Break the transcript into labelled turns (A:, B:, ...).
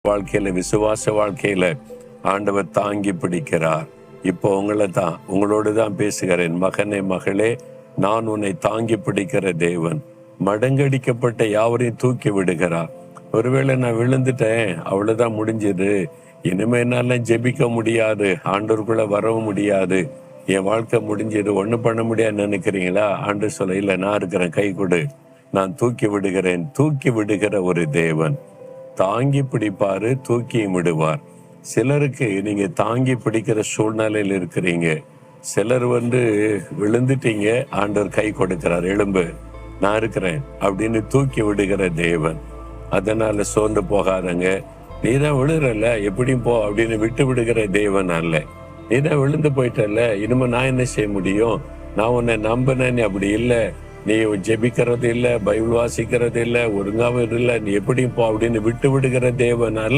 A: வாழ்க்கையில, விசுவாச வாழ்க்கையில ஆண்டவர் தாங்கி பிடிக்கிறார். இப்போ உங்களோடு தான் பேசுகிறேன். மகனே, மகளே, நான் உன்னை தாங்கி பிடிக்கிற தேவன். மடங்கடிக்கப்பட்ட யாவரையும் தூக்கி விடுகிறார். ஒருவேளை நான் விழுந்துட்டேன், அவ்வளவுதான், முடிஞ்சது, இனிமே என்னால ஜெபிக்க முடியாது, ஆண்டவருக்குள்ள வரவும் முடியாது, என் வாழ்க்கை முடிஞ்சது, ஒண்ணும் பண்ண முடியாதுன்னு நினைக்கிறீங்களா? ஆண்டு சொல்ல, இல்ல, நான் இருக்கிறேன், கை கொடு, நான் தூக்கி விடுகிறேன். தூக்கி விடுகிற ஒரு தேவன். தாங்கி பிடிப்பாரு, தூக்கியும் விடுவார். சிலருக்கு நீங்க தாங்கி பிடிக்கிற சூழ்நிலையில் இருக்கிறீங்க. சிலர் விழுந்துட்டீங்க, ஆண்டவர் கை கொடுக்கிறார், எழும்பு, நான் இருக்கிறேன் அப்படின்னு தூக்கி விடுகிற தேவன். அதனால சோர்ந்து போகாதங்க. நீதான் விழுறல, எப்படியும் போ அப்படின்னு விட்டு விடுகிற தேவன் அல்ல. நீதான் விழுந்து போயிட்டல, இனிமே நான் என்ன செய்ய முடியும், நான் உன்னை நம்பினேன், அப்படி இல்லை, நீ ஜெபிக்கிறது இல்லை, பைபிள் வாசிக்கிறது இல்லை, ஒழுங்காவும் இல்லை, நீ எப்படியும் போ அப்படின்னு விட்டு விடுகிற தேவன் அல்ல.